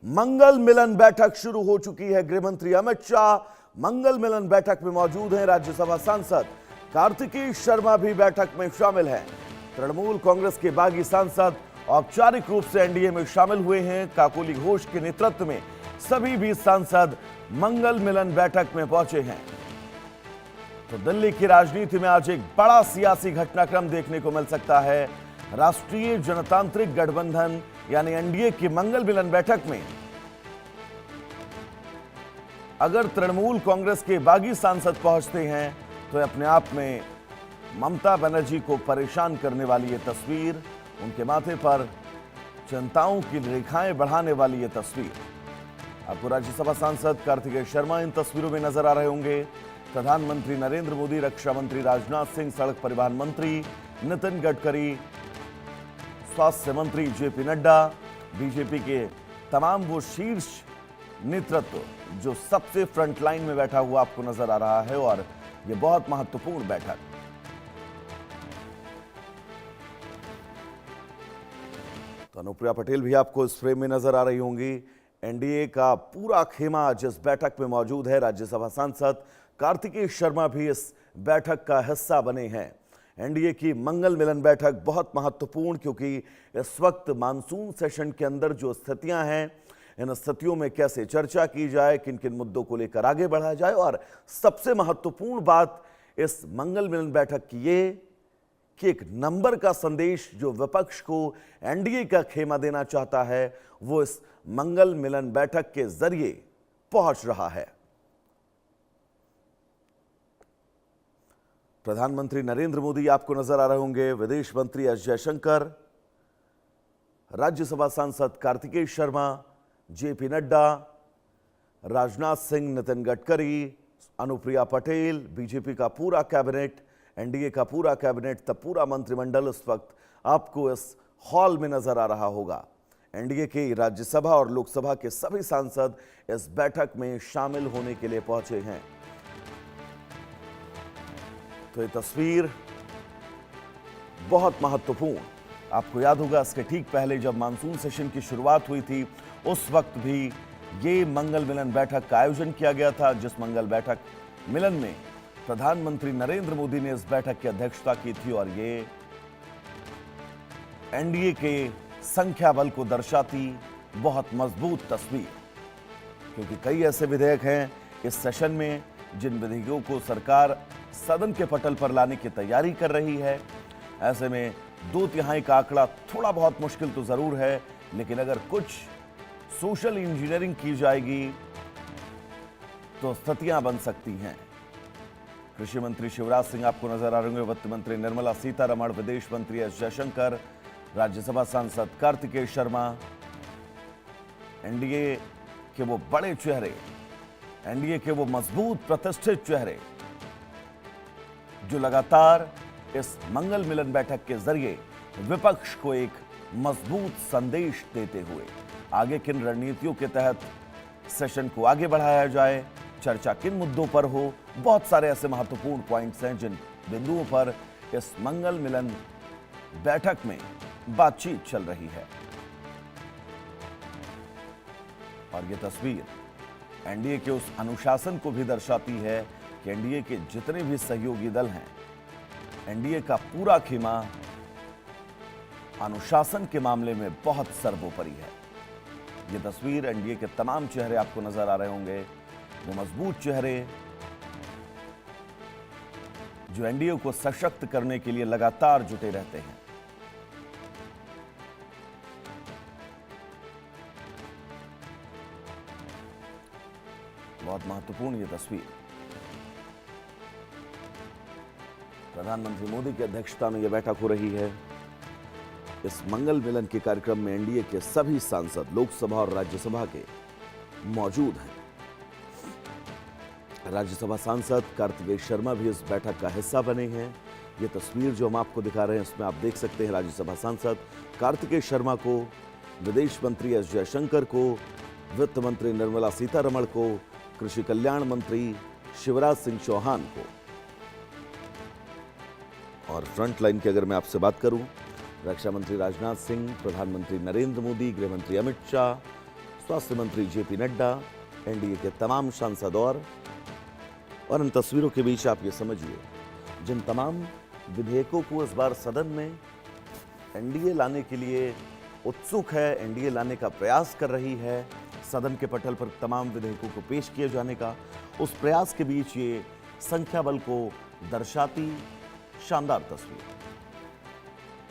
मंगल मिलन बैठक शुरू हो चुकी है। गृह मंत्री अमित शाह मंगल मिलन बैठक में मौजूद हैं। राज्यसभा सांसद कार्तिकेय शर्मा भी बैठक में शामिल हैं। तृणमूल कांग्रेस के बागी सांसद औपचारिक रूप से एनडीए में शामिल हुए हैं। काकोली घोष के नेतृत्व में सभी भी सांसद मंगल मिलन बैठक में पहुंचे हैं। तो दिल्ली की राजनीति में आज एक बड़ा सियासी घटनाक्रम देखने को मिल सकता है। राष्ट्रीय जनतांत्रिक गठबंधन यानी एनडीए की मंगल मिलन बैठक में अगर तृणमूल कांग्रेस के बागी सांसद पहुंचते हैं तो अपने आप में ममता बनर्जी को परेशान करने वाली ये तस्वीर, उनके माथे पर चिंताओं की रेखाएं बढ़ाने वाली ये तस्वीर। आपको राज्यसभा सांसद कार्तिकेय शर्मा इन तस्वीरों में नजर आ रहे होंगे। प्रधानमंत्री नरेंद्र मोदी, रक्षा मंत्री राजनाथ सिंह, सड़क परिवहन मंत्री नितिन गडकरी, स्वास्थ्य मंत्री जेपी नड्डा, बीजेपी के तमाम वो शीर्ष नेतृत्व जो सबसे फ्रंट लाइन में बैठा हुआ आपको नजर आ रहा है। और ये बहुत महत्वपूर्ण बैठक। तो अनुप्रिया पटेल भी आपको इस फ्रेम में नजर आ रही होंगी। एनडीए का पूरा खेमा आज इस बैठक में मौजूद है। राज्यसभा सांसद कार्तिकेय शर्मा भी इस बैठक का हिस्सा बने हैं। एनडीए की मंगल मिलन बैठक बहुत महत्वपूर्ण, क्योंकि इस वक्त मानसून सेशन के अंदर जो स्थितियां हैं, इन स्थितियों में कैसे चर्चा की जाए, किन किन मुद्दों को लेकर आगे बढ़ा जाए। और सबसे महत्वपूर्ण बात इस मंगल मिलन बैठक की ये कि एक नंबर का संदेश जो विपक्ष को एनडीए का खेमा देना चाहता है, वो इस मंगल मिलन बैठक के जरिए पहुंच रहा है। प्रधानमंत्री नरेंद्र मोदी आपको नजर आ रहे होंगे, विदेश मंत्री एस जयशंकर, राज्यसभा सांसद कार्तिकेय शर्मा, जेपी नड्डा, राजनाथ सिंह, नितिन गडकरी, अनुप्रिया पटेल, बीजेपी का पूरा कैबिनेट, एनडीए का पूरा कैबिनेट, तब पूरा मंत्रिमंडल इस वक्त आपको इस हॉल में नजर आ रहा होगा। एनडीए के राज्यसभा और लोकसभा के सभी सांसद इस बैठक में शामिल होने के लिए पहुंचे हैं। तो ये तस्वीर बहुत महत्वपूर्ण। आपको याद होगा इसके ठीक पहले जब मानसून सेशन की शुरुआत हुई थी, उस वक्त भी ये मंगल मिलन बैठक का आयोजन किया गया था, जिस मंगल बैठक मिलन में प्रधानमंत्री नरेंद्र मोदी ने इस बैठक की अध्यक्षता की थी। और ये एनडीए के संख्या बल को दर्शाती बहुत मजबूत तस्वीर, क्योंकि कई ऐसे विधेयक हैं इस सेशन में जिन विधेयकों को सरकार सदन के पटल पर लाने की तैयारी कर रही है। ऐसे में 2/3 का आंकड़ा थोड़ा बहुत मुश्किल तो जरूर है, लेकिन अगर कुछ सोशल इंजीनियरिंग की जाएगी तो स्थितियां बन सकती हैं। कृषि मंत्री शिवराज सिंह आपको नजर आ रहे होंगे, वित्त मंत्री निर्मला सीतारमण, विदेश मंत्री एस जयशंकर, राज्यसभा सांसद कार्तिकेय शर्मा, एनडीए के वो बड़े चेहरे, एनडीए के वो मजबूत प्रतिष्ठित चेहरे जो लगातार इस मंगल मिलन बैठक के जरिए विपक्ष को एक मजबूत संदेश देते हुए आगे किन रणनीतियों के तहत सेशन को आगे बढ़ाया जाए, चर्चा किन मुद्दों पर हो, बहुत सारे ऐसे महत्वपूर्ण पॉइंट्स हैं जिन बिंदुओं पर इस मंगल मिलन बैठक में बातचीत चल रही है। और यह तस्वीर एनडीए के उस अनुशासन को भी दर्शाती है कि एनडीए के जितने भी सहयोगी दल हैं, एनडीए का पूरा खेमा अनुशासन के मामले में बहुत सर्वोपरि है। ये तस्वीर एनडीए के तमाम चेहरे आपको नजर आ रहे होंगे, वो मजबूत चेहरे जो एनडीए को सशक्त करने के लिए लगातार जुटे रहते हैं। बहुत महत्वपूर्ण ये तस्वीर। प्रधानमंत्री मोदी की अध्यक्षता में यह बैठक हो रही है। इस मंगल मिलन के कार्यक्रम में एनडीए के सभी सांसद लोकसभा और राज्यसभा के मौजूद हैं। राज्यसभा सांसद कार्तिकेय शर्मा भी इस बैठक का हिस्सा बने हैं। ये तस्वीर जो हम आपको दिखा रहे हैं, इसमें आप देख सकते हैं राज्यसभा सांसद कार्तिकेय शर्मा को, विदेश मंत्री एस जयशंकर को, वित्त मंत्री निर्मला सीतारमण को, कृषि कल्याण मंत्री शिवराज सिंह चौहान को। और फ्रंट लाइन की अगर मैं आपसे बात करूं, रक्षा मंत्री राजनाथ सिंह, प्रधानमंत्री नरेंद्र मोदी, गृह मंत्री अमित शाह, स्वास्थ्य मंत्री जेपी नड्डा, एनडीए के तमाम सांसद और इन तस्वीरों के बीच आप ये समझिए, जिन तमाम विधेयकों को इस बार सदन में एनडीए लाने के लिए उत्सुक है, एनडीए लाने का प्रयास कर रही है, सदन के पटल पर तमाम विधेयकों को पेश किए जाने का, उस प्रयास के बीच ये संख्या बल को दर्शाती शानदार तस्वीर।